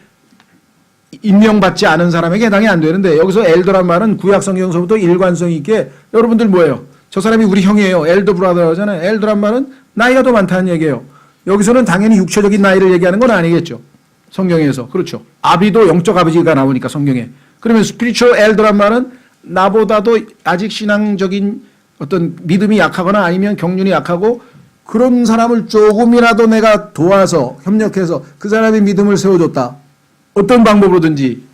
임명받지 않은 사람에게 해당이 안 되는데, 여기서 엘더란 말은 구약 성경서부터 일관성 있게, 여러분들 뭐예요? 저 사람이 우리 형이에요. 엘더 브라더 하잖아요. 엘더란 말은 나이가 더 많다는 얘기예요. 여기서는 당연히 육체적인 나이를 얘기하는 건 아니겠죠. 성경에서. 그렇죠. 아비도 영적 아버지가 나오니까 성경에. 그러면 스피리추얼 엘더란 말은 나보다도 아직 신앙적인 어떤 믿음이 약하거나 아니면 경륜이 약하고 그런 사람을 조금이라도 내가 도와서 협력해서 그 사람의 믿음을 세워줬다. 어떤 방법으로든지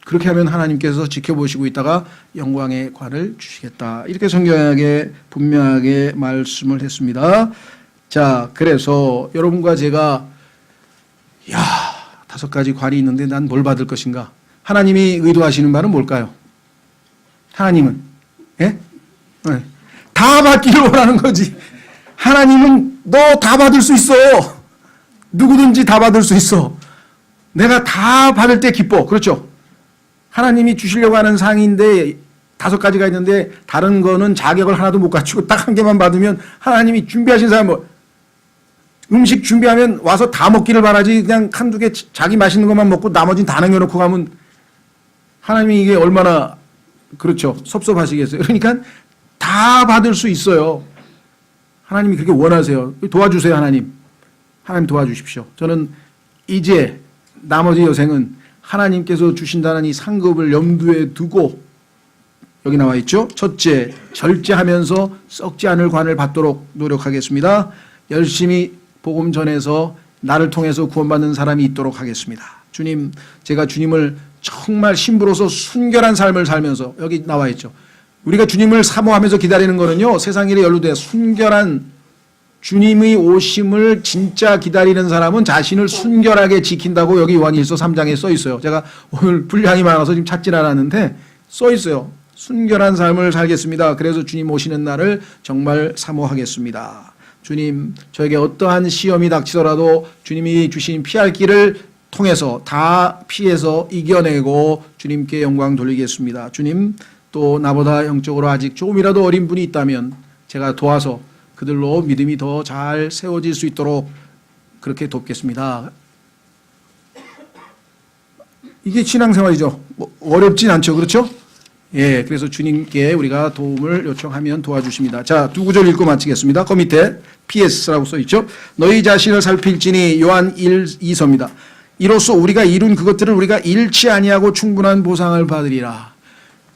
그렇게 하면 하나님께서 지켜보시고 있다가 영광의 관을 주시겠다. 이렇게 성경에 분명하게 말씀을 했습니다. 자, 그래서 여러분과 제가 5가지 관이 있는데 난 뭘 받을 것인가? 하나님이 의도하시는 바는 뭘까요? 하나님은 예? 네. 다 받기를 원하는 거지. 하나님은 너 다 받을 수 있어. 누구든지 다 받을 수 있어. 내가 다 받을 때 기뻐. 그렇죠? 하나님이 주시려고 하는 상인데 5가지가 있는데 다른 거는 자격을 하나도 못 갖추고 딱 한 개만 받으면 하나님이 준비하신 사람 뭐 음식 준비하면 와서 다 먹기를 바라지 그냥 한두 개 자기 맛있는 것만 먹고 나머지는 다 남겨놓고 가면 하나님이 이게 얼마나 그렇죠. 섭섭하시겠어요. 그러니까 다 받을 수 있어요. 하나님이 그렇게 원하세요. 도와주세요, 하나님. 하나님 도와주십시오. 저는 이제 나머지 여생은 하나님께서 주신다는 이 상급을 염두에 두고 여기 나와 있죠. 첫째, 절제하면서 썩지 않을 관을 받도록 노력하겠습니다. 열심히 복음 전해서 나를 통해서 구원받는 사람이 있도록 하겠습니다. 주님, 제가 주님을 정말 신부로서 순결한 삶을 살면서 여기 나와 있죠. 우리가 주님을 사모하면서 기다리는 거는요, 세상 일에 연루돼 순결한 주님의 오심을 진짜 기다리는 사람은 자신을 순결하게 지킨다고 여기 요한일서 3장에 써 있어요. 제가 오늘 분량이 많아서 지금 찾질 않았는데 써 있어요. 순결한 삶을 살겠습니다. 그래서 주님 오시는 날을 정말 사모하겠습니다. 주님, 저에게 어떠한 시험이 닥치더라도 주님이 주신 피할 길을 통해서 다 피해서 이겨내고 주님께 영광 돌리겠습니다. 주님, 또 나보다 영적으로 아직 조금이라도 어린 분이 있다면 제가 도와서 그들로 믿음이 더 잘 세워질 수 있도록 그렇게 돕겠습니다. 이게 신앙생활이죠. 뭐 어렵진 않죠. 그렇죠? 예, 그래서 주님께 우리가 도움을 요청하면 도와주십니다. 자, 2구절 읽고 마치겠습니다. 그 밑에 PS라고 써있죠. 너희 자신을 살필지니 요한 1:2서입니다. 이로써 우리가 이룬 그것들을 우리가 잃지 아니하고 충분한 보상을 받으리라.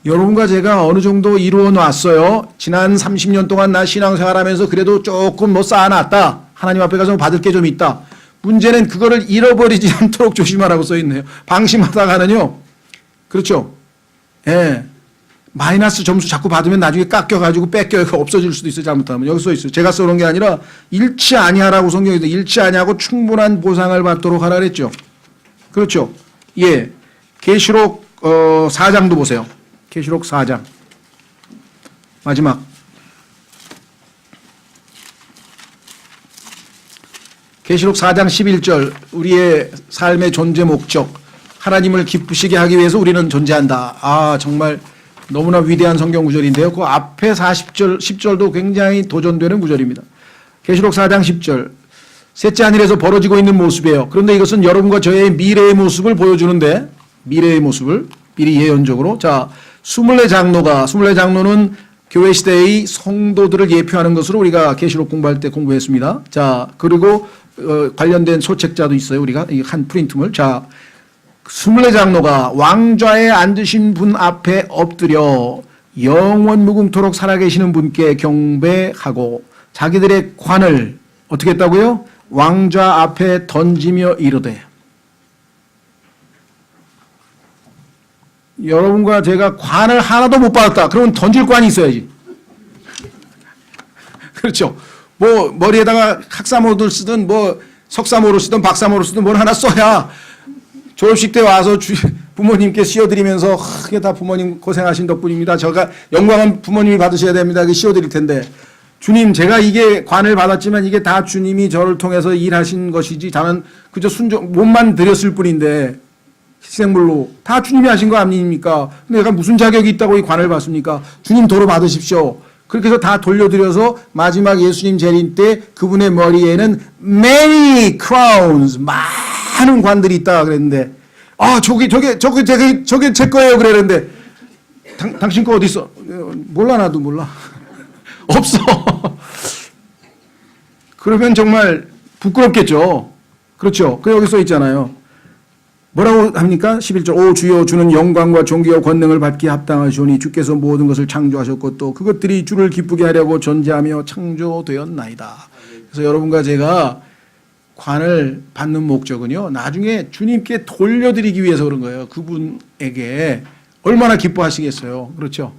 여러분과 제가 어느 정도 이루어 놨어요. 지난 30년 동안 나 신앙생활하면서 그래도 조금 뭐 쌓아놨다. 하나님 앞에 가서 받을 게 좀 있다. 문제는 그거를 잃어버리지 않도록 조심하라고 써있네요. 방심하다가는요. 그렇죠. 예. 마이너스 점수 자꾸 받으면 나중에 깎여가지고 뺏겨요. 없어질 수도 있어요. 잘못하면. 여기 써있어요. 제가 써놓은 게 아니라 잃지 아니하라고 성경에서 잃지 아니하고 충분한 보상을 받도록 하라 그랬죠. 그렇죠. 예. 계시록 4장도 보세요. 계시록 4장. 마지막. 계시록 4장 11절. 우리의 삶의 존재 목적. 하나님을 기쁘시게 하기 위해서 우리는 존재한다. 아, 정말 너무나 위대한 성경 구절인데요. 그 앞에 40절, 10절도 굉장히 도전되는 구절입니다. 계시록 4장 10절. 셋째 하늘에서 벌어지고 있는 모습이에요. 그런데 이것은 여러분과 저의 미래의 모습을 보여주는데, 미래의 모습을 미리 예언적으로. 자, 24장로는 교회 시대의 성도들을 예표하는 것으로 우리가 계시록 공부할 때 공부했습니다. 자, 그리고 관련된 소책자도 있어요. 우리가 한 프린트물. 자, 24장로가 왕좌에 앉으신 분 앞에 엎드려 영원 무궁토록 살아계시는 분께 경배하고 자기들의 관을 어떻게 했다고요? 왕좌 앞에 던지며 이르되. 여러분과 제가 관을 하나도 못 받았다. 그러면 던질 관이 있어야지. 그렇죠. 뭐 머리에다가 학사모들 쓰든 뭐 석사모로 쓰든 박사모로 쓰든 뭘 하나 써야 졸업식 때 와서 부모님께 씌워드리면서 이게 다 부모님 고생하신 덕분입니다. 제가 영광은 부모님이 받으셔야 됩니다. 이게 씌워드릴 텐데 주님 제가 이게 관을 받았지만 이게 다 주님이 저를 통해서 일하신 것이지 저는 그저 몸만 드렸을 뿐인데 희생물로 다 주님이 하신 거 아닙니까? 근데 내가 무슨 자격이 있다고 이 관을 받습니까? 주님 도로 받으십시오. 그렇게 해서 다 돌려드려서 마지막 예수님 재림 때 그분의 머리에는 many crowns 많은 관들이 있다 그랬는데 저게 제 거예요 그랬는데 당신 거 어디 있어? 몰라 나도 몰라. 없어. 그러면 정말 부끄럽겠죠. 그렇죠. 그 여기 써 있잖아요. 뭐라고 합니까? 11절 오 주여 주는 영광과 존귀와 권능을 받기에 합당하시오니 주께서 모든 것을 창조하셨고 또 그것들이 주를 기쁘게 하려고 존재하며 창조되었나이다. 그래서 여러분과 제가 관을 받는 목적은요. 나중에 주님께 돌려드리기 위해서 그런 거예요. 그분에게 얼마나 기뻐하시겠어요. 그렇죠?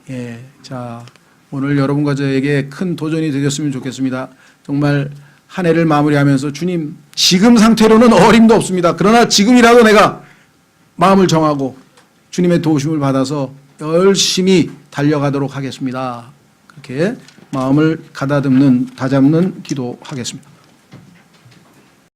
예, 자 오늘 여러분과 저에게 큰 도전이 되셨으면 좋겠습니다. 정말 한 해를 마무리하면서 주님 지금 상태로는 어림도 없습니다. 그러나 지금이라도 내가 마음을 정하고 주님의 도우심을 받아서 열심히 달려가도록 하겠습니다. 그렇게 마음을 가다듬는 다잡는 기도하겠습니다.